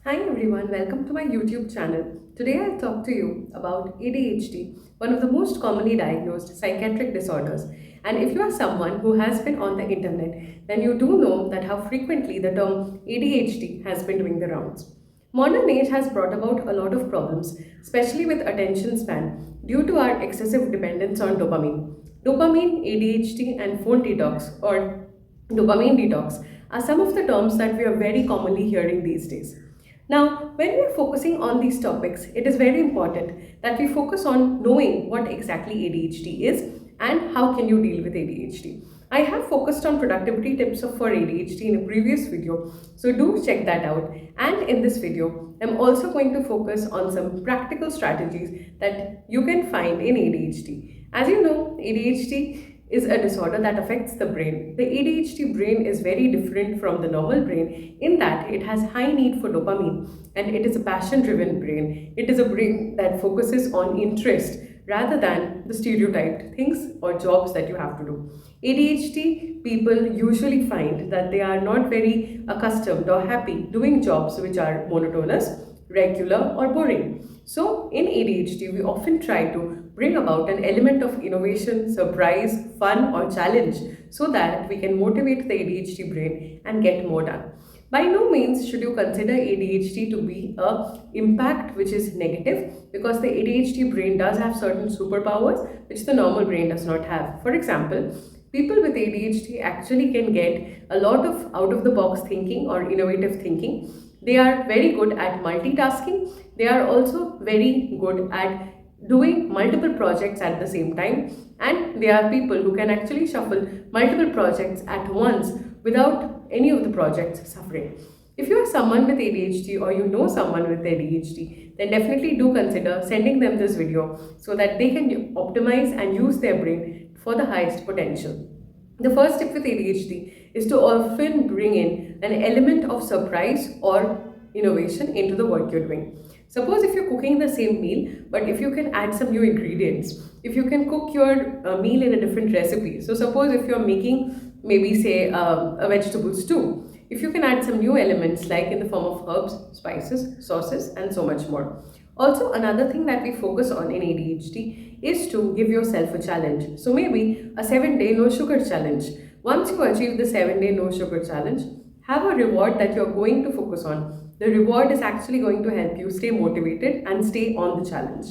Hi everyone, welcome to my YouTube channel. Today I'll talk to you about ADHD, one of the most commonly diagnosed psychiatric disorders. And if you are someone who has been on the internet, then you do know that how frequently the term ADHD has been doing the rounds. Modern age has brought about a lot of problems, especially with attention span, due to our excessive dependence on dopamine. Dopamine, ADHD, and phone detox or dopamine detox are some of the terms that we are very commonly hearing these days. Now, when we are focusing on these topics, it is very important that we focus on knowing what exactly ADHD is and how can you deal with ADHD. I have focused on productivity tips for ADHD in a previous video, so do check that out. And in this video, I'm also going to focus on some practical strategies that you can find in ADHD. As you know, ADHD is a disorder that affects the brain. The ADHD brain is very different from the normal brain in that it has high need for dopamine and it is a passion-driven brain. It is a brain that focuses on interest rather than the stereotyped things or jobs that you have to do. ADHD people usually find that they are not very accustomed or happy doing jobs which are monotonous, regular, or boring. So, in ADHD, we often try to bring about an element of innovation, surprise, fun, or challenge so that we can motivate the ADHD brain and get more done. By no means should you consider ADHD to be a impact which is negative, because the ADHD brain does have certain superpowers which the normal brain does not have. For example, people with ADHD actually can get a lot of out of the box thinking or innovative thinking. They are very good at multitasking. They are also very good at doing multiple projects at the same time, and they are people who can actually shuffle multiple projects at once without any of the projects suffering. If you are someone with ADHD or you know someone with ADHD, then definitely do consider sending them this video so that they can optimize and use their brain for the highest potential. The first tip with ADHD is to often bring in an element of surprise or innovation into the work you're doing. Suppose if you're cooking the same meal, but if you can add some new ingredients, if you can cook your meal in a different recipe. So suppose if you're making maybe say a vegetable stew, if you can add some new elements like in the form of herbs, spices, sauces, and so much more. Also, another thing that we focus on in ADHD is to give yourself a challenge. So maybe a 7-day no sugar challenge. Once you achieve the 7-day no sugar challenge, have a reward that you're going to focus on. The reward is actually going to help you stay motivated and stay on the challenge.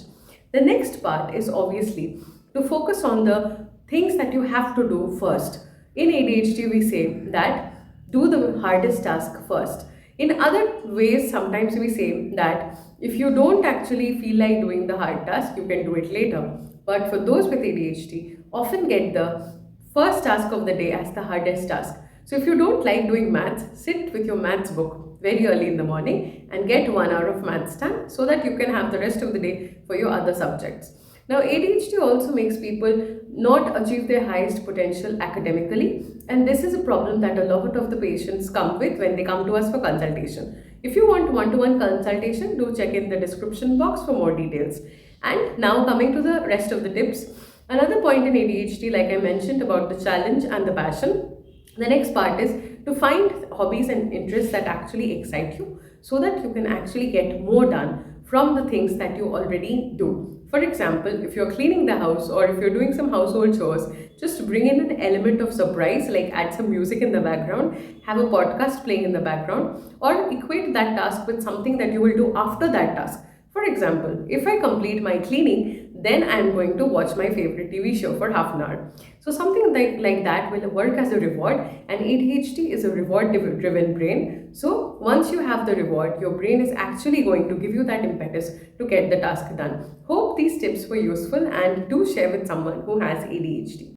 The next part is obviously to focus on the things that you have to do first. In ADHD, we say that do the hardest task first. In other ways, sometimes we say that if you don't actually feel like doing the hard task, you can do it later. But for those with ADHD, often get the first task of the day as the hardest task. So if you don't like doing maths, sit with your maths book very early in the morning and get 1 hour of maths done so that you can have the rest of the day for your other subjects. Now, ADHD also makes people not achieve their highest potential academically, and this is a problem that a lot of the patients come with when they come to us for consultation. If you want one-to-one consultation, do check in the description box for more details. And now coming to the rest of the tips. Another point in ADHD, like I mentioned about the challenge and the passion, the next part is to find hobbies and interests that actually excite you so that you can actually get more done from the things that you already do. For example, if you're cleaning the house or if you're doing some household chores, just bring in an element of surprise, like add some music in the background, have a podcast playing in the background, or equate that task with something that you will do after that task. For example, if I complete my cleaning, then I'm going to watch my favorite TV show for half an hour. So something like that will work as a reward, and ADHD is a reward-driven brain. So once you have the reward, your brain is actually going to give you that impetus to get the task done. Hope these tips were useful and do share with someone who has ADHD.